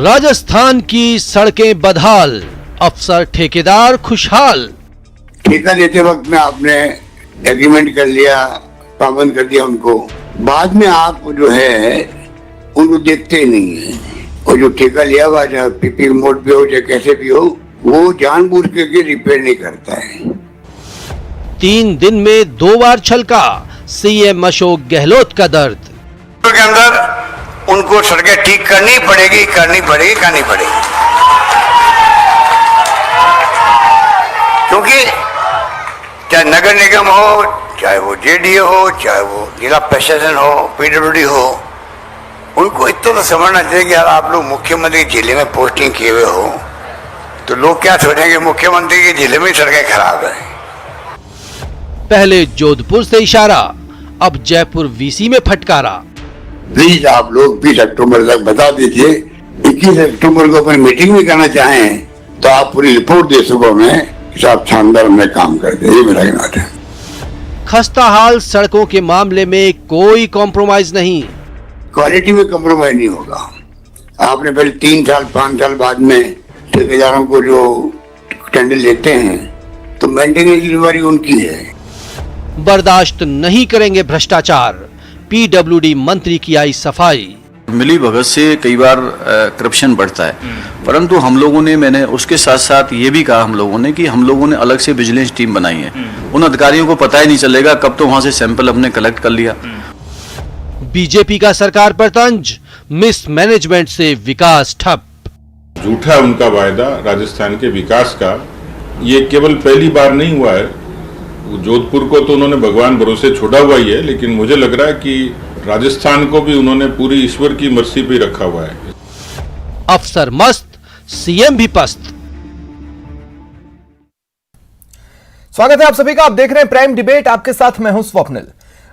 राजस्थान की सड़कें बदहाल, अफसर ठेकेदार खुशहाल। ठेका देते वक्त में आपने एग्रीमेंट कर लिया, पाबंद कर दिया उनको, बाद में आप जो है उनको देखते ही नहीं है। और जो ठेका लिया हुआ चाहे पीपी मोड पे हो चाहे कैसे भी हो, वो जानबूझ के रिपेयर नहीं करता है। 3 दिन में 2 बार छलका सीएम अशोक गहलोत का दर्द। के अंदर उनको सड़कें ठीक करनी पड़ेगी। क्योंकि चाहे नगर निगम हो, चाहे वो जेडीए हो, चाहे वो जिला प्रशासन हो, पीडब्ल्यूडी हो, उनको इतना तो समझना चाहिए कि यार आप लोग मुख्यमंत्री के जिले में पोस्टिंग किए हुए हो, तो लोग क्या सोचेंगे मुख्यमंत्री के जिले में सड़कें खराब है। पहले जोधपुर से इशारा, अब जयपुर वीसी में फटकारा। प्लीज आप लोग 20 अक्टूबर तक बता दीजिए। 21 अक्टूबर को अपन मीटिंग भी करना चाहें तो आप पूरी रिपोर्ट दे सको में आप शानदार में काम करते। ये मेरा कहना है। खस्ताहाल सड़कों के मामले में कोई कॉम्प्रोमाइज नहीं। क्वालिटी में कॉम्प्रोमाइज नहीं होगा। आपने पहले 3 साल 5 साल बाद में ठेकेदारों को जो टेंडर लेते हैं तो मेंटेनेंस जिम्मेदारी उनकी है। बर्दाश्त नहीं करेंगे भ्रष्टाचार, पीडब्ल्यूडी मंत्री की आई सफाई। मिली भगत से कई बार करप्शन बढ़ता है, परंतु हम लोगों ने, मैंने उसके साथ साथ ये भी कहा हम लोगों ने कि हम लोगों ने अलग से विजिलेंस टीम बनाई है। उन अधिकारियों को पता ही नहीं चलेगा कब तो वहां से सैंपल हमने कलेक्ट कर लिया। बीजेपी का सरकार पर तंज, मिसमैनेजमेंट से विकास ठप। झूठा उनका वायदा राजस्थान के विकास का, ये केवल पहली बार नहीं हुआ है। जोधपुर को तो उन्होंने भगवान भरोसे छोड़ा हुआ ही है, लेकिन मुझे लग रहा है कि राजस्थान को भी उन्होंने पूरी ईश्वर की मर्जी पे रखा हुआ है। अफसर मस्त, सीएम भी पस्त। स्वागत है आप सभी का। आप देख रहे हैं प्राइम डिबेट, आपके साथ मैं हूं स्वप्निल।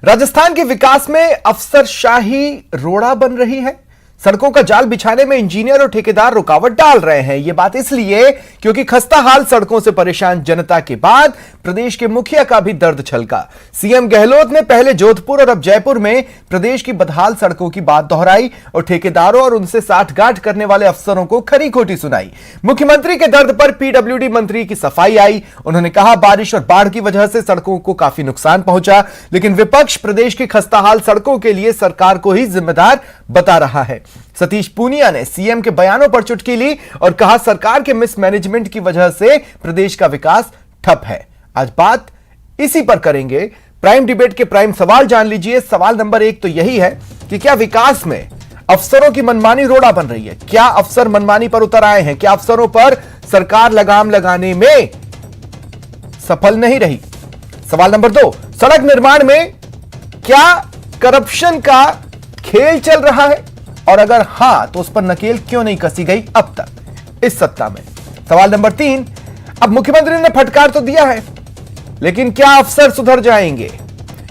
राजस्थान के विकास में अफसरशाही रोड़ा बन रही है। सड़कों का जाल बिछाने में इंजीनियर और ठेकेदार रुकावट डाल रहे हैं। यह बात इसलिए क्योंकि खस्ताहाल सड़कों से परेशान जनता के बाद प्रदेश के मुखिया का भी दर्द छलका। सीएम गहलोत ने पहले जोधपुर और अब जयपुर में प्रदेश की बदहाल सड़कों की बात दोहराई और ठेकेदारों और उनसे साठगांठ करने वाले अफसरों को खरी खोटी सुनाई। मुख्यमंत्री के दर्द पर पीडब्ल्यूडी मंत्री की सफाई आई। उन्होंने कहा बारिश और बाढ़ की वजह से सड़कों को काफी नुकसान पहुंचा, लेकिन विपक्ष प्रदेश की खस्ताहाल सड़कों के लिए सरकार को ही जिम्मेदार बता रहा है। सतीश पूनिया ने सीएम के बयानों पर चुटकी ली और कहा सरकार के मिसमैनेजमेंट की वजह से प्रदेश का विकास ठप है। आज बात इसी पर करेंगे। प्राइम डिबेट के प्राइम सवाल जान लीजिए। सवाल नंबर 1 तो यही है कि क्या विकास में अफसरों की मनमानी रोड़ा बन रही है? क्या अफसर मनमानी पर उतर आए हैं? क्या अफसरों पर सरकार लगाम लगाने में सफल नहीं रही? सवाल नंबर 2, सड़क निर्माण में क्या करप्शन का खेल चल रहा है और अगर हां तो उस पर नकेल क्यों नहीं कसी गई अब तक इस सत्ता में? सवाल नंबर 3, अब मुख्यमंत्री ने फटकार तो दिया है, लेकिन क्या अफसर सुधर जाएंगे?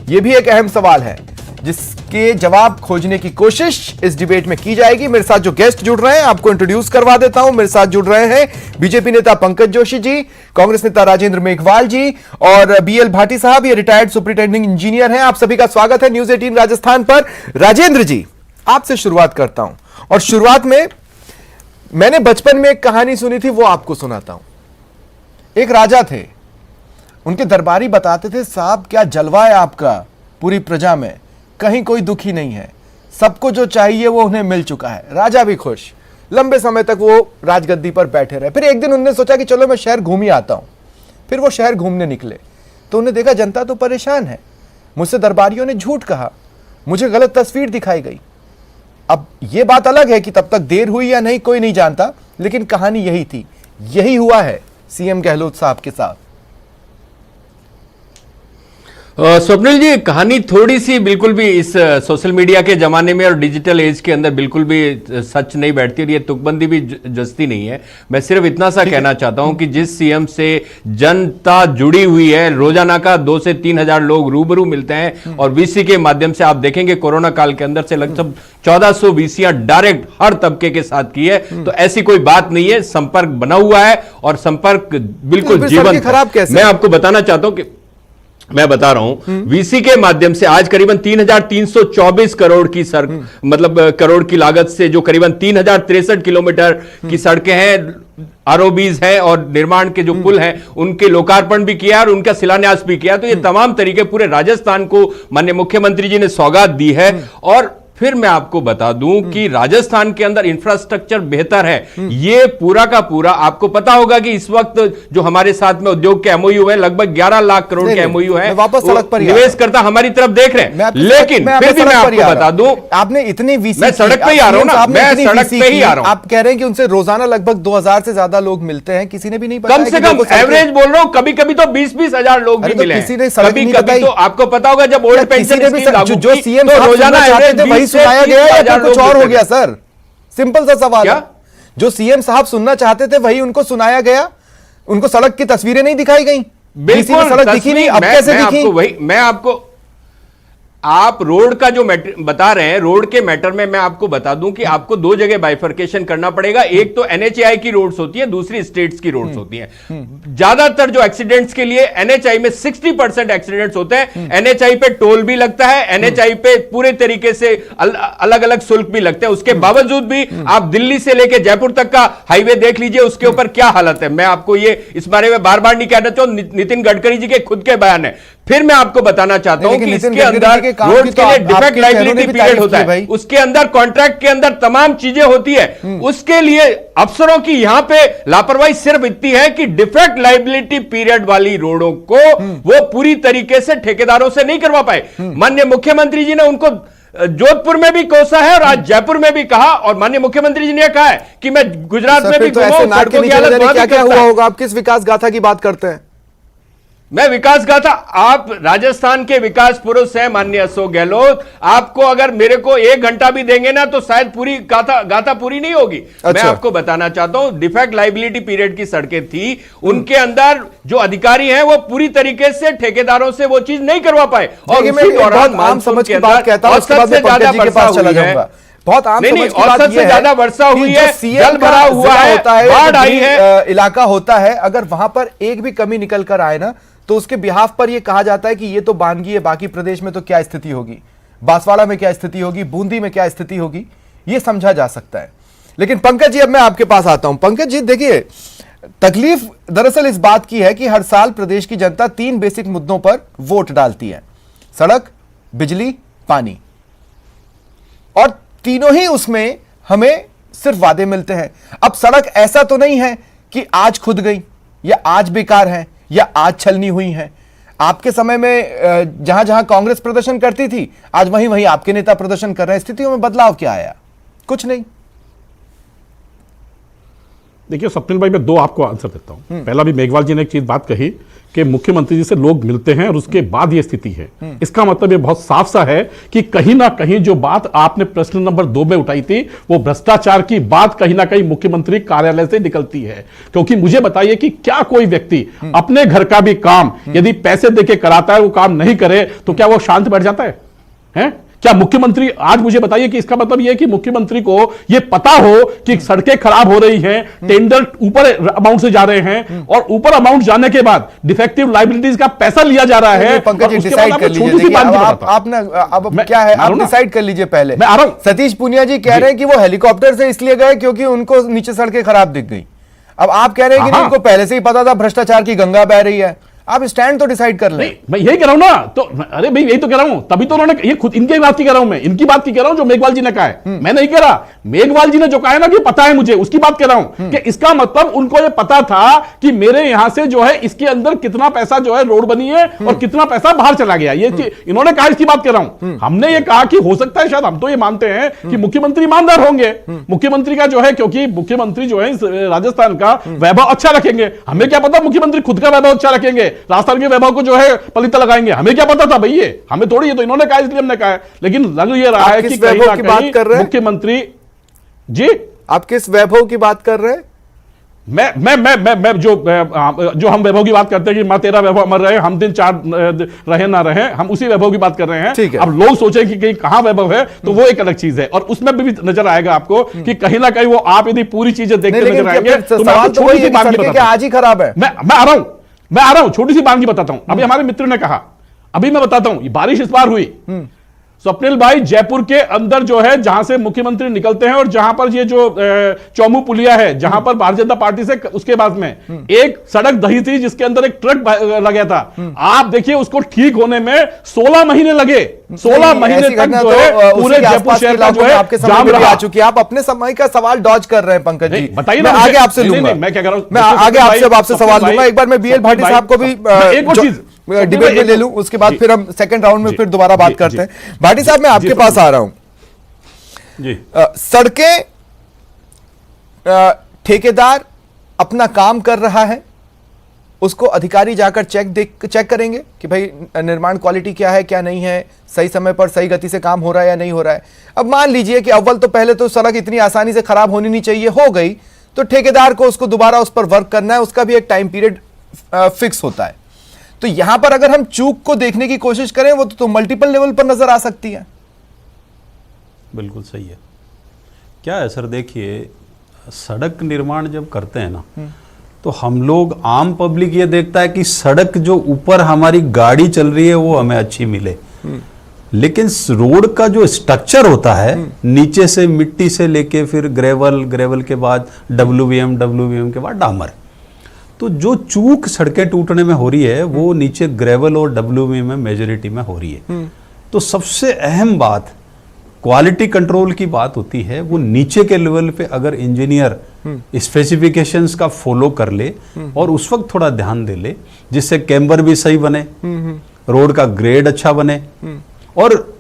यह भी एक अहम सवाल है जिसके जवाब खोजने की कोशिश इस डिबेट में की जाएगी। मेरे साथ जो गेस्ट जुड़ रहे हैं आपको इंट्रोड्यूस करवा देता हूं। मेरे साथ जुड़ रहे हैं बीजेपी नेता पंकज जोशी जी, कांग्रेस नेता राजेंद्र मेघवाल जी और बीएल भाटी साहब, ये रिटायर्ड सुपरिटेंडिंग इंजीनियर हैं। आप सभी का स्वागत है न्यूज 18 राजस्थान पर। राजेंद्र जी, आपसे शुरुआत करता हूं और शुरुआत में मैंने बचपन में एक कहानी सुनी थी, वो आपको सुनाता हूं। एक राजा थे, उनके दरबारी बताते थे साहब क्या जलवा है आपका, पूरी प्रजा में कहीं कोई दुखी नहीं है, सबको जो चाहिए वो उन्हें मिल चुका है। राजा भी खुश। लंबे समय तक वो राजगद्दी पर बैठे रहे। फिर एक दिन उन्होंने सोचा कि चलो मैं शहर घूम ही आता हूं। फिर वो शहर घूमने निकले तो उन्हें देखा जनता तो परेशान है। मुझसे दरबारियों ने झूठ कहा, मुझे गलत तस्वीर दिखाई गई। अब यह बात अलग है कि तब तक देर हुई या नहीं कोई नहीं जानता, लेकिन कहानी यही थी। यही हुआ है सीएम गहलोत साहब के साथ। स्वप्निल जी, कहानी थोड़ी सी बिल्कुल भी इस सोशल मीडिया के जमाने में और डिजिटल एज के अंदर बिल्कुल भी सच नहीं बैठती और ये तुकबंदी भी जचती नहीं है। मैं सिर्फ इतना सा कहना चाहता हूं कि जिस सीएम से जनता जुड़ी हुई है, रोजाना का 2 से 3 हजार लोग रूबरू मिलते हैं और वीसी के माध्यम से आप देखेंगे कोरोना काल के अंदर से लगभग 1400 वीसियां डायरेक्ट हर तबके के साथ की है। तो ऐसी कोई बात नहीं है, संपर्क बना हुआ है और संपर्क बिल्कुल जीवंत है। मैं आपको बताना चाहता हूं कि मैं बता रहा हूं, वीसी के माध्यम से आज करीबन 3,324 करोड़ की मतलब करोड़ की लागत से जो करीबन 3,063 किलोमीटर की सड़कें हैं, आरओबीज है और निर्माण के जो पुल हैं उनके लोकार्पण भी किया और उनका शिलान्यास भी किया। तो ये तमाम तरीके पूरे राजस्थान को माननीय मुख्यमंत्री जी ने सौगात दी है। और फिर मैं आपको बता दूं कि राजस्थान के अंदर इंफ्रास्ट्रक्चर बेहतर है। ये पूरा का पूरा आपको पता होगा कि इस वक्त जो हमारे साथ में उद्योग के एमओयू है, लगभग 11 लाख करोड़ के एमओयू है, वापस सड़क पर निवेश करता हमारी तरफ देख रहे हैं। लेकिन फिर भी मैं आपको बता दूं, आपने इतनी वीसी, मैं सड़क पे ही आ रहा हूं ना, मैं सड़क पे ही आ रहा हूं। आप कह रहे हैं कि उनसे रोजाना लगभग 2000 से ज्यादा लोग मिलते हैं, किसी ने भी नहीं कम से कम एवरेज बोल रहा हूं, कभी कभी तो 20-20 हजार लोग भी मिले, कभी कभी तो आपको पता होगा जब ओल्ड पेंशन जो सीएम रोजाना वही सुनाया गया या कुछ और हो गया? सर सिंपल सा सवाल है, जो सीएम साहब सुनना चाहते थे वही उनको सुनाया गया, उनको सड़क की तस्वीरें नहीं दिखाई गई, बिल्कुल सड़क दिखी नहीं, अब कैसे दिखी? वही मैं आपको, आप रोड का जो बता रहे हैं, रोड के मैटर में मैं आपको बता दूं कि आपको दो जगह बाइफर्केशन करना पड़ेगा। एक तो एनएचआई की रोड्स होती है, दूसरी स्टेट्स की रोड्स होती हैं। ज्यादातर जो एक्सीडेंट्स के लिए एनएचआई में 60% एक्सीडेंट्स होते हैं। एनएचआई पे टोल भी लगता है, एनएचआई पे पूरे तरीके से अलग अलग शुल्क भी लगते हैं। उसके बावजूद भी आप दिल्ली से लेकर जयपुर तक का हाईवे देख लीजिए, उसके ऊपर क्या हालत है। मैं आपको ये इस बारे में बार बार नहीं कहना चाहूं, नितिन गडकरी जी के खुद के बयान है। फिर मैं आपको बताना चाहता हूं कि इसके अंदर रोड के लिए डिफेक्ट लायबिलिटी पीरियड होता है, उसके अंदर कॉन्ट्रैक्ट के अंदर तमाम चीजें होती है। उसके लिए अफसरों की यहां पे लापरवाही सिर्फ इतनी है कि डिफेक्ट लायबिलिटी पीरियड वाली रोडों को वो पूरी तरीके से ठेकेदारों से नहीं करवा पाए। माननीय मुख्यमंत्री जी ने उनको जोधपुर में भी कोसा है और आज जयपुर में भी कहा, और माननीय मुख्यमंत्री जी ने कहा है कि मैं गुजरात में भी घूमा, सड़कों की हालत क्या हुआ होगा? आप किस विकास गाथा की बात करते हैं? मैं विकास गाथा, आप राजस्थान के विकास पुरुष हैं माननीय अशोक गहलोत, आपको अगर मेरे को 1 घंटा भी देंगे ना तो शायद पूरी गाथा पूरी नहीं होगी। अच्छा। मैं आपको बताना चाहता हूं, डिफेक्ट लायबिलिटी पीरियड की सड़कें थी, उनके अंदर जो अधिकारी हैं वो पूरी तरीके से ठेकेदारों से वो चीज नहीं करवा पाए। और उसी दौरान मानसून के अंदर औसत से ज्यादा वर्षा हुई है, बहुत आम समझ की बात से ज्यादा वर्षा हुई है, जल भरा हुआ है, बाढ़ आई है, इलाका होता है, अगर वहां पर एक भी कमी निकल कर आए ना तो उसके बिहाफ पर यह कहा जाता है कि ये तो बानगी है, बाकी प्रदेश में तो क्या स्थिति होगी, बांसवाड़ा में क्या स्थिति होगी, बूंदी में क्या स्थिति होगी, ये समझा जा सकता है। लेकिन पंकज जी, अब मैं आपके पास आता हूं। पंकज जी देखिए, तकलीफ दरअसल इस बात की है कि हर साल प्रदेश की जनता 3 बेसिक मुद्दों पर वोट डालती है: सड़क, बिजली, पानी, और तीनों ही उसमें हमें सिर्फ वादे मिलते हैं। अब सड़क ऐसा तो नहीं है कि आज खुद गई या आज बेकार है या आज छलनी हुई है। आपके समय में जहां जहां कांग्रेस प्रदर्शन करती थी, आज वहीं वहीं आपके नेता प्रदर्शन कर रहे हैं। स्थितियों में बदलाव क्या आया? कुछ नहीं। देखिए स्वप्निल भाई, मैं 2 आपको आंसर देता हूं। पहला भी मेघवाल जी ने एक चीज बात कही कि मुख्यमंत्री जी से लोग मिलते हैं और उसके बाद ये स्थिति है। इसका मतलब ये बहुत साफ सा है कि कहीं ना कहीं जो बात आपने प्रश्न नंबर 2 में उठाई थी, वो भ्रष्टाचार की बात कहीं ना कहीं मुख्यमंत्री कार्यालय से निकलती है। क्योंकि मुझे बताइए कि क्या कोई व्यक्ति अपने घर का भी काम यदि पैसे देके कराता है, वो काम नहीं करे तो क्या वो शांत बैठ जाता है? क्या मुख्यमंत्री, आज मुझे बताइए कि इसका मतलब यह है कि मुख्यमंत्री को यह पता हो कि सड़कें खराब हो रही हैं, टेंडर ऊपर अमाउंट से जा रहे हैं, और ऊपर अमाउंट जाने के बाद डिफेक्टिव लायबिलिटीज का पैसा लिया जा रहा है। पंकज जी डिसाइड कर लीजिए, आप ना अब क्या है, आप डिसाइड कर लीजिए पहले। मैं आ रहा हूं। सतीश पुनिया जी कह रहे हैं कि वो हेलीकॉप्टर से इसलिए गए क्योंकि उनको नीचे सड़कें खराब दिख गई। अब आप कह रहे हैं कि उनको पहले से ही पता था भ्रष्टाचार की गंगा बह रही है। आप स्टैंड तो डिसाइड कर लें। मैं यही कह रहा हूं ना, तो अरे भाई यही तो कह रहा हूं, तभी तो उन्होंने, ये खुद इनकी बात की कह रहा हूं मैं, इनकी बात की कह रहा हूं जो मेघवाल जी ने कहा है। मैं नहीं कह रहा, मेघवाल जी ने जो कहा है ना कि पता है मुझे, उसकी बात कह रहा हूं कि इसका मतलब उनको ये पता था कि मेरे यहां से जो है इसके अंदर कितना पैसा जो है रोड बनी है और कितना पैसा बाहर चला गया, ये इन्होंने कहा, इसकी बात कर रहा हूं। हमने ये कहा कि हो सकता है, शायद हम तो ये मानते हैं कि मुख्यमंत्री ईमानदार होंगे, मुख्यमंत्री का जो है, क्योंकि मुख्यमंत्री जो है राजस्थान का वैभव अच्छा रखेंगे। हमें क्या पता मुख्यमंत्री खुद का वैभव अच्छा रखेंगे, राजस्थान के वैभव को जो है पलिता लगाएंगे, हमें क्या पता था भाई, ये हमें थोड़ी, ये तो इन्होंने कहा इसलिए हमने कहा है। लेकिन लग ये रहा है कि कहीं ना कहीं मुख्यमंत्री जी, आप किस वैभव की बात कर रहे हैं? मैं जो हम वैभव की बात करते हैं कि मां तेरा वैभव अमर रहे, हम दिन 4 रहे ना रहे, हम उसी वैभव की बात कर रहे हैं। अब लोग सोचे कि कहीं कहां वैभव है, तो वो एक अलग चीज है, और उसमें भी नजर आएगा आपको कि कहीं ना कहीं वो आप यदि पूरी चीजें देखते नजर आएंगे तो मैं छोटी सी बात नहीं बताता। आज ही खराब है। मैं आ रहा हूं, मैं आ रहा हूं, छोटी सी बात बताता हूं। अभी हमारे मित्र ने कहा, अभी मैं बताता हूं, ये बारिश इस बार हुई स्वप्निल भाई, जयपुर के अंदर जो है, जहां से मुख्यमंत्री निकलते हैं और जहां पर ये जो चौमू पुलिया है, जहां पर भारतीय जनता पार्टी से उसके बाद में एक सड़क दही थी जिसके अंदर एक ट्रक लगा था। आप देखिए उसको ठीक होने में 16 महीने लगे। 16 महीने तक जो है पूरे जयपुर शहर का जो है आपके जाम समय रहा। आ चुकी है। आप अपने समय का सवाल डॉज कर रहे हैं पंकज जी। बताइए मैं ना, आगे आपसे लूंगा, मैं क्या कह रहा हूं, मैं आगे आपसे सवाल लूंगा। एक बार मैं बीएल भाटी भाई, साहब को भी एक और चीज डिबेट में ले लूं, उसके बाद फिर हम सेकंड राउंड में फिर दोबारा बात करते हैं। भाटी साहब, मैं आपके पास आ रहा हूं। जी, सड़कें ठेकेदार अपना काम कर रहा है, उसको अधिकारी जाकर चेक करेंगे कि भाई निर्माण क्वालिटी क्या है, क्या नहीं है, सही समय पर सही गति से काम हो रहा है या नहीं हो रहा है। अब मान लीजिए कि अव्वल तो पहले तो सड़क इतनी आसानी से खराब होनी नहीं चाहिए, हो गई तो ठेकेदार को उसको दोबारा उस पर वर्क करना है, उसका भी एक टाइम पीरियड फिक्स होता है। तो यहां पर अगर हम चूक को देखने की कोशिश करें, वो तो मल्टीपल लेवल पर नजर आ सकती है। बिल्कुल सही है। क्या है सर, देखिए सड़क निर्माण जब करते हैं ना, तो हम लोग, आम पब्लिक ये देखता है कि सड़क जो ऊपर हमारी गाड़ी चल रही है वो हमें अच्छी मिले, लेकिन रोड का जो स्ट्रक्चर होता है नीचे से मिट्टी से लेके फिर ग्रेवल के बाद डब्ल्यूवीएम के बाद डामर, तो जो चूक सड़कें टूटने में हो रही है वो नीचे ग्रेवल और डब्ल्यूवीएम में मेजोरिटी में हो रही है। तो सबसे अहम बात क्वालिटी कंट्रोल की बात होती है, वो नीचे के लेवल पे अगर इंजीनियर स्पेसिफिकेशंस का फॉलो कर ले और उस वक्त थोड़ा ध्यान दे ले, जिससे कैम्बर भी सही बने, रोड का ग्रेड अच्छा बने। और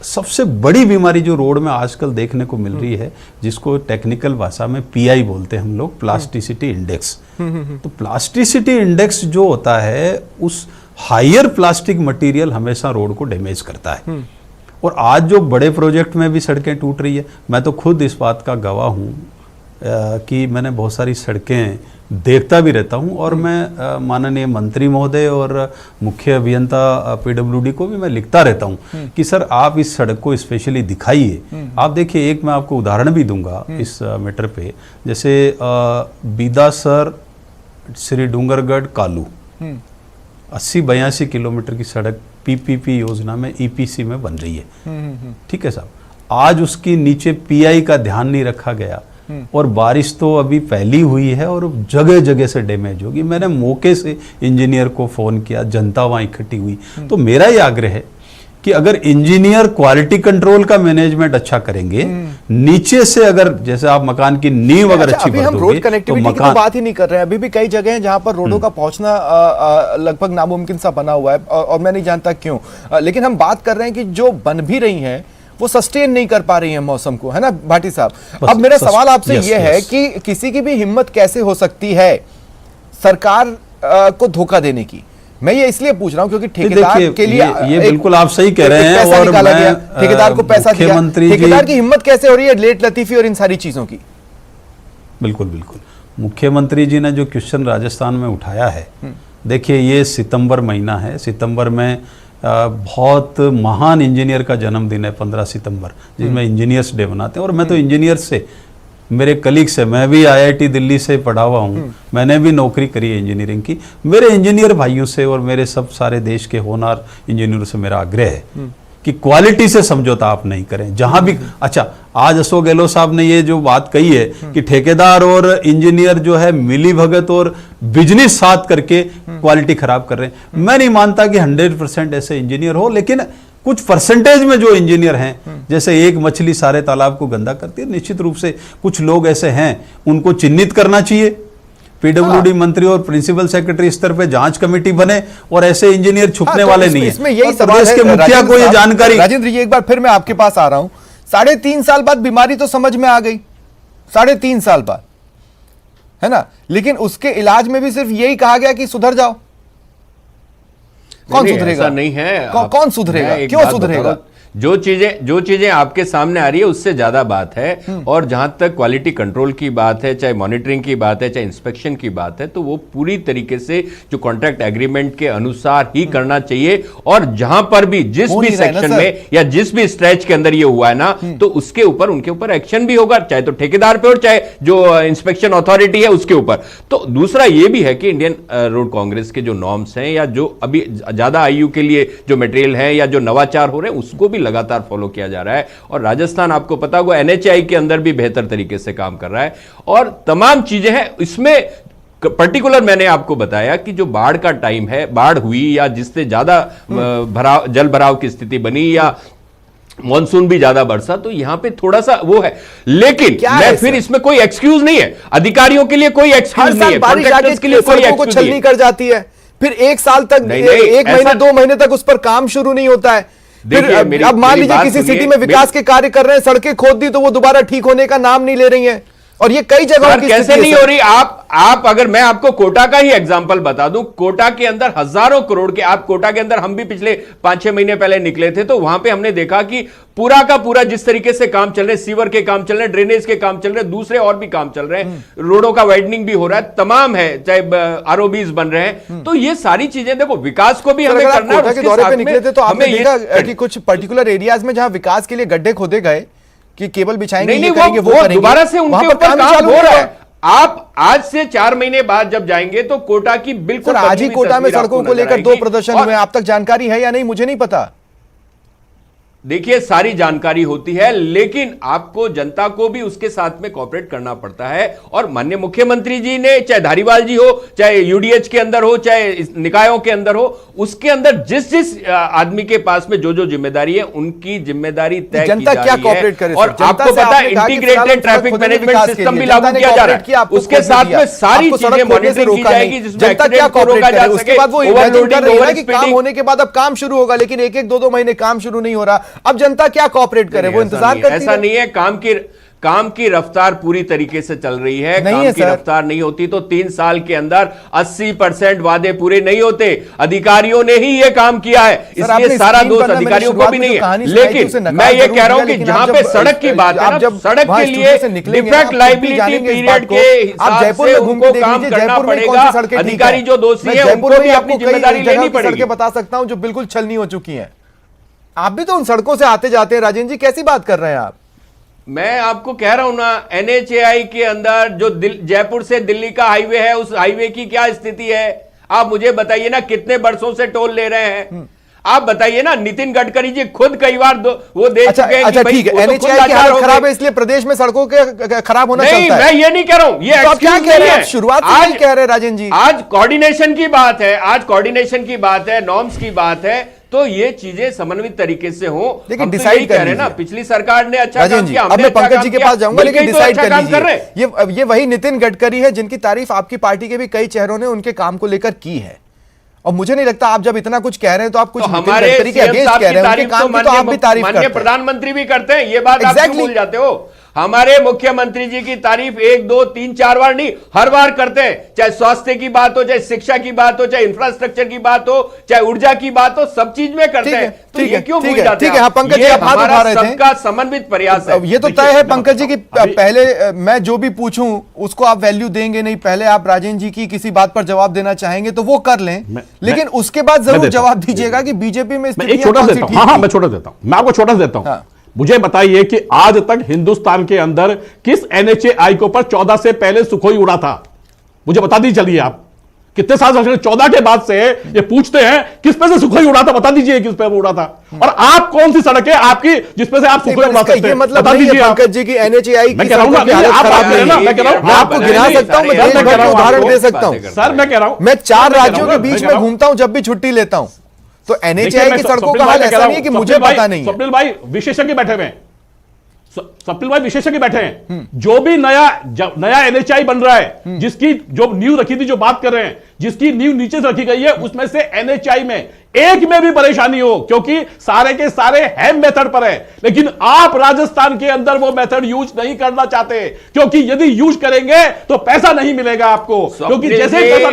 सबसे बड़ी बीमारी जो रोड में आजकल देखने को मिल रही है, जिसको टेक्निकल भाषा में पीआई बोलते हैं हम लोग, प्लास्टिसिटी इंडेक्स। तो प्लास्टिसिटी इंडेक्स जो होता है, उस हायर प्लास्टिक मटेरियल हमेशा रोड को डैमेज करता है। और आज जो बड़े प्रोजेक्ट में भी सड़कें टूट रही है, मैं तो खुद इस बात का गवाह हूँ कि मैंने बहुत सारी सड़कें देखता भी रहता हूँ, और मैं माननीय मंत्री महोदय और मुख्य अभियंता पीडब्ल्यूडी को भी मैं लिखता रहता हूँ कि सर आप इस सड़क को स्पेशली दिखाइए। आप देखिए, एक मैं आपको उदाहरण भी दूंगा इस मैटर पे, जैसे बीदासर श्री डूंगरगढ़ कालू 80-82 किलोमीटर की सड़क पीपीपी योजना में ईपीसी में बन रही है। ठीक है साहब, आज उसकी नीचे पीआई का ध्यान नहीं रखा गया और बारिश तो अभी पहली हुई है और जगह जगह से डैमेज होगी। मैंने मौके से इंजीनियर को फोन किया, जनता वहां इकट्ठी हुई। तो मेरा ये आग्रह है कि अगर इंजीनियर क्वालिटी कंट्रोल का मैनेजमेंट अच्छा करेंगे, नीचे से अगर जैसे आप मकान की नींव अगर अच्छी अभी हम रोड कनेक्टिविटी की तो बात ही नहीं कर रहे हैं। अभी भी कई जगह हैं जहां पर रोडों का पहुंचना लगभग नामुमकिन सा बना हुआ है, और मैं नहीं जानता क्यों। लेकिन हम बात कर रहे हैं कि जो बन भी रही हैं वो सस्टेन नहीं कर पा रही है मौसम को, है ना भाटी साहब। अब मेरा सवाल आपसे यह है कि किसी की भी हिम्मत कैसे हो सकती है सरकार को धोखा देने की? मैं ये इसलिए पूछ रहा हूं क्योंकि ठेकेदार के लिए ये बिल्कुल आप सही कह रहे हैं, और मैं ठेकेदार को पैसा दिया, ठेकेदार की हिम्मत कैसे हो रही है लेट लतीफी और इन सारी चीजों की? बिल्कुल बिल्कुल, मुख्यमंत्री जी ने जो क्वेश्चन राजस्थान में उठाया है, देखिए ये सितंबर महीना है, सितंबर में बहुत महान इंजीनियर का जन्मदिन है 15 सितंबर, जिसमें इंजीनियर्स डे मनाते हैं। और मैं तो इंजीनियर से, मेरे कलीग से, मैं भी आईआईटी दिल्ली से पढ़ा हुआ हूँ, मैंने भी नौकरी करी है इंजीनियरिंग की, मेरे इंजीनियर भाइयों से और मेरे सब सारे देश के होनहार इंजीनियरों से मेरा आग्रह है कि क्वालिटी से समझौता आप नहीं करें जहां भी। अच्छा, आज अशोक गहलोत साहब ने ये जो बात कही है कि ठेकेदार और इंजीनियर जो है मिली भगत और बिजनेस साथ करके क्वालिटी खराब कर रहे हैं, मैं नहीं मानता कि 100% ऐसे इंजीनियर हो, लेकिन कुछ परसेंटेज में जो इंजीनियर हैं, जैसे एक मछली सारे तालाब को गंदा करती है, निश्चित रूप से कुछ लोग ऐसे हैं, उनको चिन्हित करना चाहिए। पीडब्ल्यूडी मंत्री और प्रिंसिपल सेक्रेटरी स्तर पे जांच कमेटी बने और ऐसे इंजीनियर छुपने वाले नहीं है। इसमें यही सवाल है के मुखिया को ये जानकारी। राजेंद्र जी, एक बार फिर मैं आपके पास आ रहा हूं। 3.5 साल बाद बीमारी तो समझ में आ गई, 3.5 साल बाद, है ना, लेकिन उसके इलाज में भी सिर्फ यही कहा गया कि सुधर जाओ। कौन सुधरेगा? नहीं है, कौन सुधरेगा? क्यों सुधरेगा? जो चीजें आपके सामने आ रही है उससे ज्यादा बात है। और जहां तक क्वालिटी कंट्रोल की बात है, चाहे मॉनिटरिंग की बात है, चाहे इंस्पेक्शन की बात है, तो वो पूरी तरीके से जो कॉन्ट्रैक्ट एग्रीमेंट के अनुसार ही करना चाहिए। और जहां पर भी जिस भी सेक्शन में या जिस भी स्ट्रेच के अंदर ये हुआ है ना, तो उसके ऊपर उनके ऊपर एक्शन भी होगा, चाहे तो ठेकेदार पे और चाहे जो इंस्पेक्शन अथॉरिटी है उसके ऊपर। तो दूसरा ये भी है कि इंडियन रोड कांग्रेस के जो नॉर्म्स हैं या जो अभी ज्यादा आयु के लिए जो मटेरियल है या जो नवाचार हो रहे हैं उसको भी लगातार फॉलो किया जा रहा है। और राजस्थान आपको पता होगा एनएचएआई के अंदर भी बेहतर तरीके से काम कर रहा है और तमाम चीजें हैं इसमें। पर्टिकुलर मैंने आपको बताया कि जो बाढ़ का टाइम है, बाढ़ हुई या जिससे ज्यादा जल भराव की स्थिति बनी या मॉनसून भी ज्यादा बरसा, तो यहां पे थोड़ा सा वो है। लेकिन मैं फिर इसमें कोई एक्सक्यूज नहीं है, अधिकारियों के लिए कोई एक्सक्यूज नहीं है, कॉन्ट्रैक्टर्स के लिए कोई एक्सक्यूज छलनी कर जाती है, फिर एक साल तक, एक महीने 2 महीने तक उस पर काम शुरू नहीं होता है। फिर अब मान लीजिए किसी सिटी में विकास के कार्य कर रहे हैं, सड़कें खोद दी तो वो दोबारा ठीक होने का नाम नहीं ले रही हैं। और ये कई जगहों की कैसे नहीं हो रही। आप अगर मैं आपको कोटा का ही एग्जांपल बता दूं, कोटा के अंदर हजारों करोड़ के, आप कोटा के अंदर हम भी पिछले 5-6 महीने पहले निकले थे, तो वहां पे हमने देखा कि पूरा का पूरा जिस तरीके से काम चल रहे, सीवर के काम चल रहे, ड्रेनेज के काम चल रहे, दूसरे और भी काम चल रहे हैं, रोडों का वाइडनिंग भी हो रहा है, तमाम है, चाहे आरओबीज बन रहे हैं। तो ये सारी चीजें देखो, विकास को भी हमें करना है। कोटा के दौरे पे निकले थे तो आपने देखा कि कुछ पर्टिकुलर एरियाज में जहां विकास के लिए गड्ढे खोदे गए कि केबल बिछाएंगे, नहीं, वो दोबारा से उनके ऊपर काम हो रहा है। आप आज से 4 महीने बाद जब जाएंगे तो कोटा की बिल्कुल आज ही कोटा में सड़कों को लेकर 2 प्रदर्शन हुए, आप तक जानकारी है या नहीं मुझे नहीं पता। देखिए सारी जानकारी होती है, लेकिन आपको जनता को भी उसके साथ में कोऑपरेट करना पड़ता है। और माननीय मुख्यमंत्री जी ने, चाहे धारीवाल जी हो, चाहे यूडीएच के अंदर हो, चाहे निकायों के अंदर हो, उसके अंदर जिस आदमी के पास में जो जिम्मेदारी है उनकी जिम्मेदारी तय की जा रही है। जनता क्या कोऑपरेट करे? और आपको पता है इंटीग्रेटेड ट्रैफिक मैनेजमेंट सिस्टम भी लागू किया जा रहा है, उसके साथ में सारी चीजें मॉनिटरिंग की जाएगी जिसमें एक्सीडेंट को रोका जा सके। उसके बाद वो ओवरलोडिंग ओवर स्पीडिंग काम होने के बाद अब काम शुरू होगा, लेकिन 1-1, 2-2 महीने काम शुरू नहीं हो रहा। अब जनता क्या कोऑपरेट करे? वो इंतजार करती है। ऐसा नहीं है, काम की रफ्तार पूरी तरीके से चल रही है। काम की रफ्तार नहीं होती तो 3 साल के अंदर 80% वादे पूरे नहीं होते। अधिकारियों ने ही ये काम किया है, इसलिए सारा दोष अधिकारियों को भी नहीं है। लेकिन मैं ये कह रहा हूं कि जहां पे सड़क की बात है, सड़क के लिए डिफेक्ट लायबिलिटी पीरियड के हिसाब से उनको काम करना पड़ेगा। अधिकारी जो दोषी है उनको भी अपनी जिम्मेदारी लेनी पड़ेगी। बता सकता हूं जो बिल्कुल छलनी हो चुकी है। आप भी तो उन सड़कों से आते जाते हैं राजेंद्र जी, कैसी बात कर रहे हैं आप? मैं आपको कह रहा हूं ना, एनएचएआई के अंदर जो जयपुर से दिल्ली का हाईवे है, उस हाईवे की क्या स्थिति है आप मुझे बताइए ना। कितने वर्षों से टोल ले रहे हैं आप बताइए ना। नितिन गडकरी जी खुद कई बार वो देख चुके हैं। अच्छा ठीक है, एनएचएआई की हालत खराब है इसलिए प्रदेश में सड़कों के खराब होना चलता है। नहीं, मैं ये नहीं कह रहा हूं, ये आप क्या कह रहे हैं? शुरुआत से नहीं कह रहे राजेंद्र जी। आज कोऑर्डिनेशन की बात है, नॉर्म्स की बात है, तो ये चीजें समन्वित तरीके से हो। लेकिन डिसाइड कर रहे हैं ना, पिछली सरकार ने अच्छा काम किया, अब मैं पंकज जी के पास जाऊंगा, लेकिन डिसाइड कर लीजिए। ये वही नितिन गडकरी है जिनकी तारीफ आपकी पार्टी के भी कई चेहरों ने उनके काम को लेकर की है। और मुझे नहीं लगता आप जब इतना कुछ कह रहे हैं तो आप कुछ नितिन गडकरी के अगेंस्ट कह रहे हैं, उनके काम की तो आप भी तारीफ करते हैं। प्रधानमंत्री भी करते हैं, ये बात आप क्यों भूल जाते हो? हमारे मुख्यमंत्री जी की तारीफ 1, 2, 3, 4 बार नहीं, हर बार करते हैं। चाहे स्वास्थ्य की बात हो, चाहे शिक्षा की बात हो, चाहे इंफ्रास्ट्रक्चर की बात हो, चाहे ऊर्जा की बात हो, सब चीज में करते हैं। तो ये क्यों भूल जाते हैं? ठीक है, हाँ पंकज जी आप हाथ उठा रहे थे, सबका समन्वित प्रयास है। ये तो तय है पंकज जी की पहले मैं जो भी पूछूं उसको आप वैल्यू देंगे नहीं, पहले आप राजेंद्र जी की किसी बात पर जवाब देना चाहेंगे तो वो कर लें, लेकिन उसके बाद जरूर जवाब दीजिएगा कि बीजेपी में मैं छोटा देता हूं। हाँ, मैं छोटा देता हूं, मैं आपको छोटा देता हूं। मुझे बताइए कि आज तक हिंदुस्तान के अंदर किस एनएचएआई के ऊपर 14 से पहले सुखोई उड़ा था? मुझे बता दीजिए। चलिए आप कितने साल से 14 के बाद से ये पूछते हैं किस पे से सुखोई उड़ा था, बता दीजिए किस पे उड़ा था। और आप कौन सी सड़क है आपकी जिस पे से आप सुखोई उड़ा सकते हैं? मतलब बता दीजिए पंकज जी की एनएचएआई मैं कह रहा हूं मैं आपको गिना सकता हूं, मैं उदाहरण दे सकता हूं। सर मैं कह रहा हूं, मैं 4 राज्यों के बीच में घूमता हूं जब भी छुट्टी लेता हूं, तो एनएचएआई की सड़कों का हाल ऐसा नहीं है कि मुझे पता नहीं है। स्वप्निल भाई विशेषज्ञ बैठे हुए हैं, स्वप्निल भाई विशेषज्ञ बैठे हैं। जो भी नया एनएचएआई बन रहा है, जिसकी जो नींव रखी थी, जो बात कर रहे हैं, जिसकी नींव नीचे से रखी गई है, उसमें से एनएचएआई में एक में भी परेशानी हो, क्योंकि सारे के सारे हैम मेथड पर है, लेकिन आप राजस्थान के अंदर वो मेथड यूज नहीं करना चाहते, क्योंकि यदि यूज करेंगे तो पैसा नहीं मिलेगा आपको, क्योंकि जैसे ही पैसा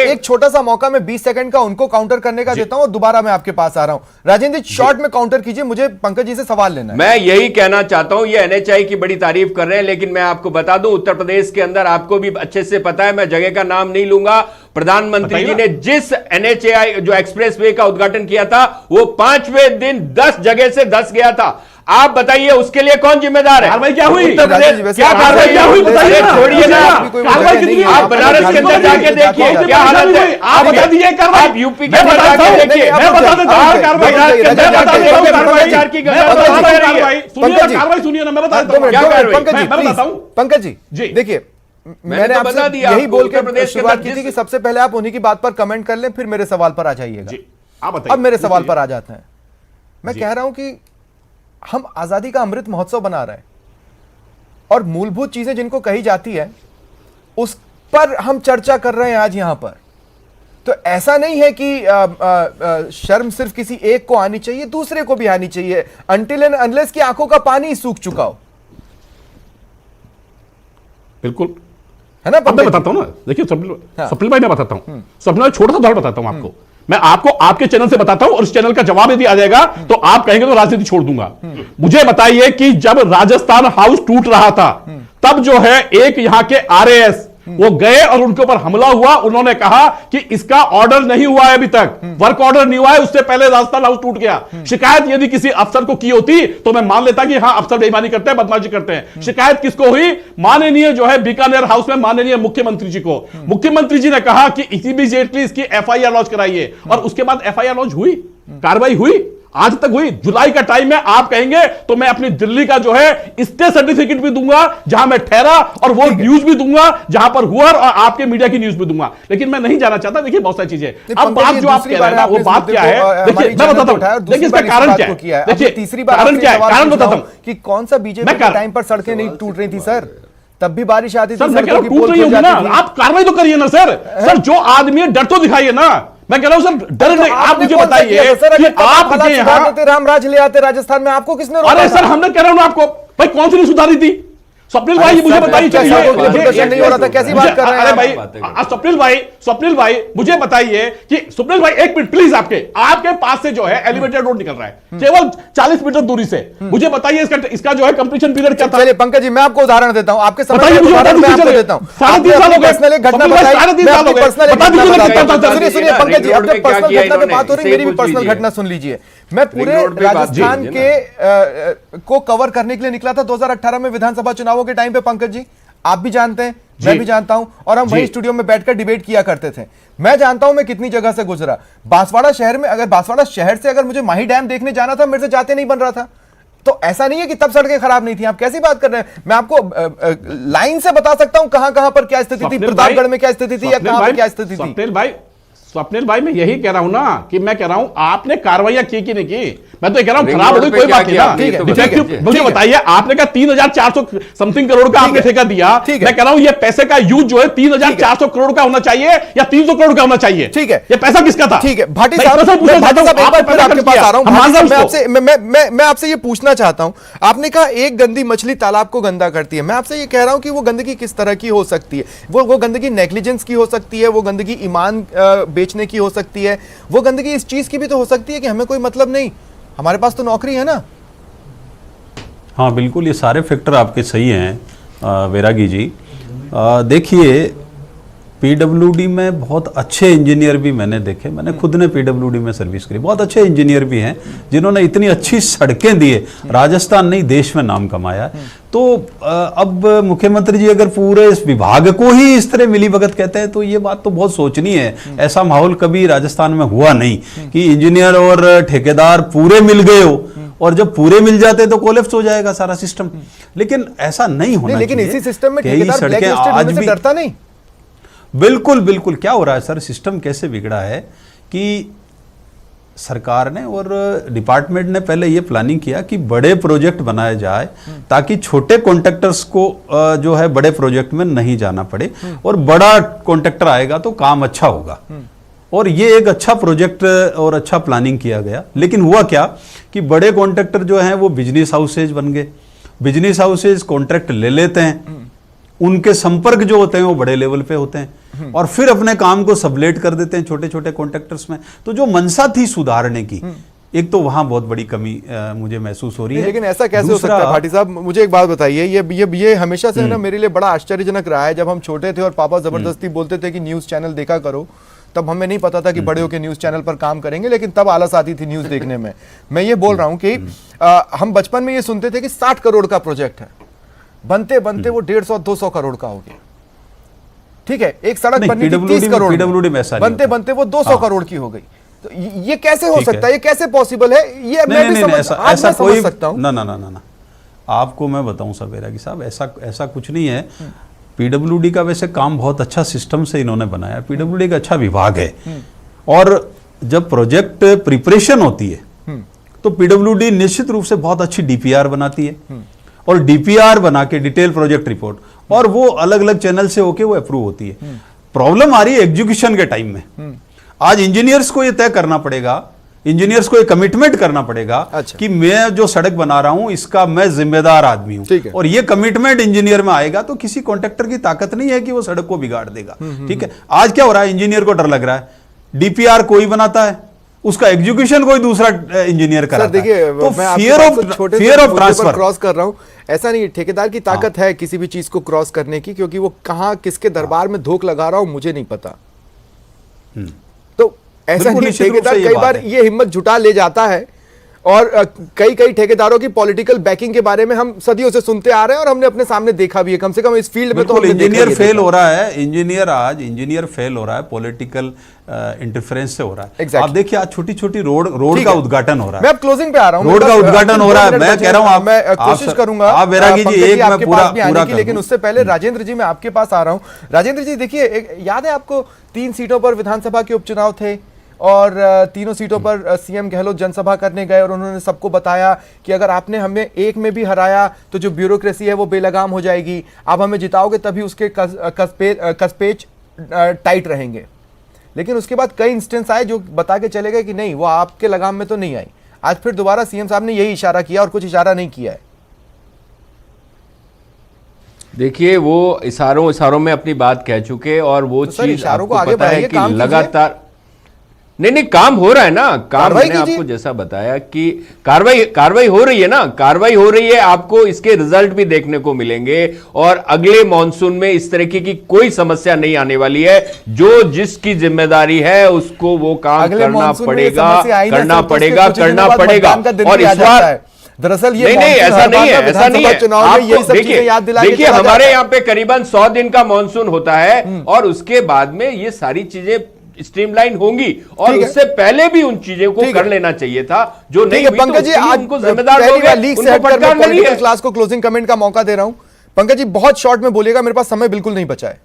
एक छोटा सा मौका मैं 20 सेकंड का उनको काउंटर करने का देता हूं और दोबारा मैं आपके पास आ रहा हूं। राजेंद्र जी शॉर्ट में काउंटर कीजिए, मुझे पंकज जी से सवाल लेना है। मैं यही कहना चाहता हूं, ये एनएचआई की बड़ी तारीफ कर रहे हैं, लेकिन मैं आपको बता दूं उत्तर प्रदेश के अंदर आपको भी अच्छे से पता है, मैं जगह का नाम नहीं लूंगा, प्रधानमंत्री जी ने जिस एनएचआई जो एक्सप्रेसवे का उद्घाटन किया था वो 5वें दिन 10 जगह से 10 गया था। आप बताइए उसके लिए कौन जिम्मेदार है? कार्रवाई क्या हुई? उत्तर प्रदेश क्या कार्रवाई क्या हुई बताइए, छोड़िए ना, कार्रवाई कितनी? आप बनारस के अंदर जाके देखिए क्या हालत है, आप बता दीजिए कार्रवाई। आप यूपी के अंदर जाके देखिए, मैं बता देता हूं कार्रवाई, भ्रष्टाचार की कार्रवाई सुनिए ना, मैं बता देता हूं क्या कार्रवाई, मैं बताता हूं। पंकज जी देखिए, मैंने आपसे यही बोल के शुरुआत की थी कि सबसे पहले आप उन्हीं की बात पर कमेंट कर लें, फिर मेरे सवाल पर आ जाइएगा। अब मेरे सवाल पर आ जाते हैं। मैं कह रहा हूं कि हम आजादी का अमृत महोत्सव बना रहे हैं और मूलभूत चीजें जिनको कही जाती है उस पर हम चर्चा कर रहे हैं आज यहां पर। तो ऐसा नहीं है कि शर्म सिर्फ किसी एक को आनी चाहिए, दूसरे को भी आनी चाहिए, अनटिल एंड अनलेस की आंखों का पानी ही सूख चुका हो। बिल्कुल है ना? अब मैं बताता हूं ना, देखिए स्वप्निल भाई मैं बताता हूं, स्वप्निल भाई छोटा सा उदाहरण बताता हूं आपको, मैं आपको आपके चैनल से बताता हूं और इस चैनल का जवाब यदि आ जाएगा तो आप कहेंगे तो राजनीति छोड़ दूंगा। मुझे बताइए कि जब राजस्थान हाउस टूट रहा था तब जो है एक यहां के आरएएस वो गए और उनके ऊपर हमला हुआ, उन्होंने कहा कि इसका ऑर्डर नहीं हुआ है अभी तक, वर्क ऑर्डर नहीं हुआ है, उससे पहले राजस्थान हाउस टूट गया। शिकायत यदि किसी अफसर को की होती तो मैं मान लेता कि हाँ अफसर बेईमानी करते हैं, बदमाशी करते हैं। शिकायत किसको हुई? माननीय जो है बीकानेर हाउस में माननीय मुख्यमंत्री जी को। मुख्यमंत्री जी ने कहा कि इमीडिएटली इसकी एफआईआर लॉन्च कराइए और उसके बाद एफआईआर लॉन्च हुई, कार्रवाई हुई, आज तक हुई। जुलाई का टाइम है, आप कहेंगे तो मैं अपनी दिल्ली का जो है स्टे सर्टिफिकेट भी दूंगा जहां मैं ठहरा और वो न्यूज भी दूंगा जहां पर हुआ और आपके मीडिया की न्यूज भी दूंगा, लेकिन मैं नहीं जाना चाहता। देखिए बहुत सारी चीजें, अब बात जो आप कह रहे हैं ना वो बात क्या है, देखिए मैं बताता हूं, देखिए इसका कारण क्या है, देखिए तीसरी बार कारण क्या है, कारण बताता हूं कि कौन सा बीजेपी के टाइम पर सड़कें नहीं टूट रही थी सर, तब भी बारिश आती थी, सर मैं कह रहा हूं टूट रही होगी ना, आप कार्रवाई तो करिए ना सर। सर जो आदमी है डर तो दिखाइए ना, मैं कह रहा हूं सर डर नहीं। आप मुझे बताइए कि आपके यहाँ रामराज ले आते राजस्थान में, आपको किसने रोका? अरे सर हमने कह रहा हूं ना आपको, भाई कौन सी नहीं सुधारी थी? स्वप्निल भाई मुझे बताइए, नहीं हो रहा था, कैसी बात कर रहे हैं? अरे भाई स्वप्निल भाई मुझे बताइए कि स्वप्निल भाई एक मिनट प्लीज, आपके पास से जो है एलिवेटेड रोड निकल रहा है केवल 40 मीटर दूरी से, मुझे बताइए इसका जो है कंप्लीशन पीरियड क्या था? चलिए पंकज जी मैं आपको उदाहरण देता हूं, आपके समय बताइए, मुझे मैं आपको देता हूं। 3.5 साल हो गए, पर्सनल एक घटना बताई, सुनिए पंकज जी, अपने पर्सनल घटना की बात हो रही, मेरी भी पर्सनल घटना सुन लीजिए। मैं पूरे राजस्थान के को कवर करने के लिए निकला था 2018 में विधानसभा चुनावों के टाइम पे पंकज जी, आप भी जानते हैं, मैं भी जानता हूं, और हम वही स्टूडियो में बैठकर डिबेट किया करते थे। मैं जानता हूं मैं कितनी जगह से गुजरा। बांसवाड़ा शहर में, अगर बांसवाड़ा शहर से अगर मुझे माही डैम देखने जाना था, मेरे से जाते नहीं बन रहा था। तो ऐसा नहीं है कि तब सड़कें खराब नहीं थी, आप कैसी बात कर रहे हैं? मैं आपको लाइन से बता सकता हूं कहां पर क्या स्थिति थी, प्रतापगढ़ में क्या स्थिति थी या कहां पर क्या स्थिति थी। स्वप्निल भाई मैं यही कह रहा हूं ना कि मैं कह रहा हूं आपने कार्रवाई की कि नहीं की, मैं तो कह रहा हूं खराब हो गई कोई बात नहीं ना। मुझे बताइए, आपने कहा 3,400 समथिंग करोड़ का आपने ठेका दिया, मैं कह रहा हूं ये पैसे का यूज जो है 3,400 करोड़ का होना चाहिए या 300 करोड़ का होना चाहिए? ठीक है, ये पैसा किसका था? ठीक है भाटी साहब, आपके पास आ रहा हूं। मैं आपसे ये पूछना चाहता हूं, आपने कहा एक गंदी मछली तालाब को गंदा करती है। मैं आपसे ये कह रहा हूं कि वो गंदगी किस तरह की हो सकती है? वो गंदगी नेग्लिजेंस की हो सकती है, वो गंदगी ईमान बेचने की हो सकती है, वो गंदगी इस चीज की भी तो हो सकती है कि हमें कोई मतलब नहीं, हमारे पास तो नौकरी है ना। हाँ बिल्कुल, ये सारे फैक्टर आपके सही हैं वैरागी जी। देखिए पीडब्ल्यूडी में बहुत अच्छे इंजीनियर भी मैंने देखे, मैंने खुद ने पीडब्ल्यूडी में सर्विस करी, बहुत अच्छे इंजीनियर भी हैं जिन्होंने इतनी अच्छी सड़कें दी है, राजस्थान नहीं देश में नाम कमाया। तो अब मुख्यमंत्री जी अगर पूरे इस विभाग को ही इस तरह मिलीभगत कहते हैं तो ये बात तो बहुत सोचनी है। ऐसा माहौल कभी राजस्थान में हुआ नहीं कि इंजीनियर और ठेकेदार पूरे मिल गए हो, और जब पूरे मिल जाते तो कोलैप्स हो जाएगा सारा सिस्टम। लेकिन ऐसा नहीं होना लेकिन चाहिए। इसी सिस्टम में ठेकेदार ब्लैकलिस्टेड होने से डरता नहीं? बिल्कुल बिल्कुल, क्या हो रहा है सर, सिस्टम कैसे बिगड़ा है कि सरकार ने और डिपार्टमेंट ने पहले ये प्लानिंग किया कि बड़े प्रोजेक्ट बनाए जाए ताकि छोटे कॉन्ट्रैक्टर्स को जो है बड़े प्रोजेक्ट में नहीं जाना पड़े और बड़ा कॉन्ट्रैक्टर आएगा तो काम अच्छा होगा। और ये एक अच्छा प्रोजेक्ट और अच्छा प्लानिंग किया गया। लेकिन हुआ क्या कि बड़े कॉन्ट्रैक्टर जो हैं वो बिजनेस हाउसेज बन गए। बिजनेस हाउसेज कॉन्ट्रैक्ट ले लेते हैं, उनके संपर्क जो होते हैं वो बड़े लेवल पे होते हैं और फिर अपने काम को सबलेट कर देते हैं छोटे छोटे कॉन्ट्रैक्टर्स में। तो जो मंशा थी सुधारने की, एक तो वहां बहुत बड़ी कमी मुझे महसूस हो रही है। लेकिन ऐसा कैसे हो सकता है भाटी साहब, मुझे एक बात बताइए, ये हमेशा से ना मेरे लिए बड़ा आश्चर्यजनक रहा है। जब हम छोटे थे और पापा जबरदस्ती बोलते थे कि न्यूज चैनल देखा करो, तब हमें नहीं पता था कि बड़े होकर न्यूज चैनल पर काम करेंगे, लेकिन तब आलस आती थी न्यूज देखने में। मैं ये बोल रहा हूं कि हम बचपन में ये सुनते थे कि 60 करोड़ का प्रोजेक्ट है, बनते बनते वो 150-200 करोड़ का हो गया। ठीक है, एक सड़क बननी थी 30 करोड़, बनते बनते वो 200 करोड़ की हो गई। तो ये कैसे हो सकता है, ये कैसे पॉसिबल है? ये मैं भी समझ सकता हूं। ना, आपको मैं बताऊं सवेरा की साहब, ऐसा कुछ नहीं है। पीडब्ल्यूडी का वैसे काम बहुत अच्छा सिस्टम से इन्होंने बनाया। पीडब्ल्यूडी का अच्छा विभाग है और जब प्रोजेक्ट प्रिपरेशन होती है तो पीडब्ल्यूडी निश्चित रूप से बहुत अच्छी डीपीआर बनाती है और डीपीआर बना के डिटेल प्रोजेक्ट रिपोर्ट, और वो अलग अलग चैनल से होके वो अप्रूव होती है। प्रॉब्लम आ रही है एग्जीक्यूशन के टाइम में। आज इंजीनियर्स को ये तय करना पड़ेगा, इंजीनियर्स को ये कमिटमेंट करना पड़ेगा कि मैं जो सड़क बना रहा हूं इसका मैं जिम्मेदार आदमी हूं, और ये कमिटमेंट इंजीनियर में आएगा तो किसी कॉन्ट्रैक्टर की ताकत नहीं है कि वो सड़क को बिगाड़ देगा। ठीक है, आज क्या हो रहा है, इंजीनियर को डर लग रहा है, डीपीआर कोई बनाता है, उसका एग्जीक्यूशन कोई दूसरा इंजीनियर कराता है। देखिए, तो फियर ऑफ ट्रांसफर क्रॉस कर रहा हूं, ऐसा नहीं, ठेकेदार की ताकत है किसी भी चीज को क्रॉस करने की, क्योंकि वो कहां किसके दरबार में धोख लगा रहा हूं मुझे नहीं पता। तो ऐसा नहीं, ठेकेदार कई बार ये हिम्मत जुटा ले जाता है, और कई ठेकेदारों की पॉलिटिकल बैकिंग के बारे में हम सदियों से सुनते आ रहे हैं और हमने अपने सामने देखा भी है, कम से कम इस फील्ड में। तो इंजीनियर फेल हो रहा है, इंजीनियर फेल हो रहा है, पॉलिटिकल इंटरफेरेंस से हो रहा है। आप देखिए आज छोटी छोटी रोड का उद्घाटन हो रहा है। मैं अब क्लोजिंग पे आ रहा हूं, रोड का उद्घाटन हो रहा है। मैं कह रहा हूं, मैं कोशिश करूंगा आप बैरागी जी एक मैं पूरा लेकिन उससे पहले राजेंद्र जी मैं आपके पास आ रहा हूं। राजेंद्र जी देखिए, याद है आपको 3 सीटों पर विधानसभा के उपचुनाव थे और तीनों सीटों पर सीएम गहलोत जनसभा करने गए और उन्होंने सबको बताया कि अगर आपने हमें एक में भी हराया तो जो ब्यूरोक्रेसी है वो बेलगाम हो जाएगी, आप हमें जिताओगे तभी उसके कसपेच टाइट रहेंगे। लेकिन उसके बाद कई इंस्टेंस आए जो बता के चले गए कि नहीं, वो आपके लगाम में तो नहीं आई। आज फिर दोबारा सीएम साहब ने यही इशारा किया और कुछ इशारा नहीं किया है। देखिए, वो इशारों में अपनी बात कह चुके और वो चीज इशारों को आगे बढ़ाइए, काम लगातार नहीं काम हो रहा है ना। काम मैंने आपको जैसा बताया कि कार्रवाई हो रही है ना, कार्रवाई हो रही है, आपको इसके रिजल्ट भी देखने को मिलेंगे और अगले मॉनसून में इस तरीके की कोई समस्या नहीं आने वाली है। जो जिसकी जिम्मेदारी है उसको वो काम करना पड़ेगा। और इस बार दरअसल ये नहीं ऐसा नहीं है। चुनाव में यही सब चीजें याद दिलाएंगे। देखिए, हमारे यहाँ पे करीबन 100 दिन का मॉनसून होता है और उसके बाद में ये सारी चीजें स्ट्रीमलाइन होंगी और उससे पहले भी उन चीजों को कर लेना चाहिए था जो नहीं हुई। पंकज जी, आज उनको जिम्मेदार क्लास को क्लोजिंग कमेंट का मौका दे रहा हूं। पंकज जी बहुत शॉर्ट में बोलिएगा, मेरे पास समय बिल्कुल नहीं बचा है।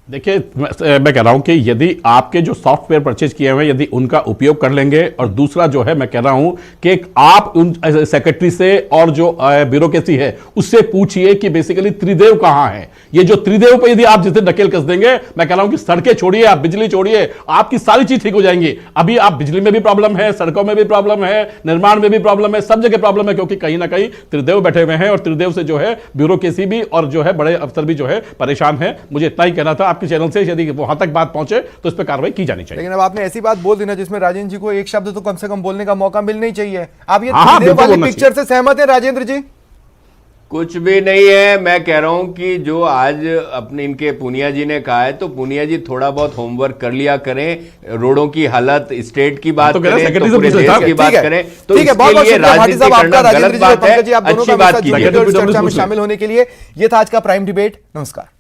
देखिए, मैं कह रहा हूं कि यदि आपके जो सॉफ्टवेयर परचेज किए हुए हैं यदि उनका उपयोग कर लेंगे, और दूसरा जो है मैं कह रहा हूं कि आप उन सेक्रेटरी से और जो ब्यूरोक्रेसी है उससे पूछिए कि बेसिकली त्रिदेव कहां है। ये जो त्रिदेव पे यदि आप जितने नकेल कस देंगे, मैं कह रहा हूं कि सड़कें छोड़िए, आप बिजली छोड़िए, आपकी सारी चीज ठीक हो जाएंगी। अभी आप बिजली में भी प्रॉब्लम है, सड़कों में भी प्रॉब्लम है, निर्माण में भी प्रॉब्लम है, सब जगह प्रॉब्लम है, क्योंकि कहीं ना कहीं त्रिदेव बैठे हुए हैं और त्रिदेव से जो है ब्यूरोक्रेसी भी और जो है बड़े अफसर भी जो है परेशान है। मुझे इतना ही कहना था। आपके चैनल से यदि वहां तक बात पहुंचे तो इस पर कार्रवाई की जानी चाहिए। लेकिन अब आपने ऐसी बात बोल दी ना जिसमें राजेंद्र जी को एक शब्द तो कम से कम बोलने का मौका मिलना ही चाहिए। आप ये त्रिदेव वाली पिक्चर से सहमत हैं राजेंद्र जी? कुछ भी नहीं है। मैं कह रहा हूं कि जो आज अपने इनके पूनिया जी ने कहा है, तो पूनिया जी थोड़ा बहुत होमवर्क कर लिया करें। रोडों की हालत, स्टेट की बात करें, तो पूरे देश की बात करें, तो इसके लिए राजनीति करना गलत बात है। अच्छी बात चर्चा में शामिल होने के लिए ये था आज का प्राइम डिबेट। नमस्कार।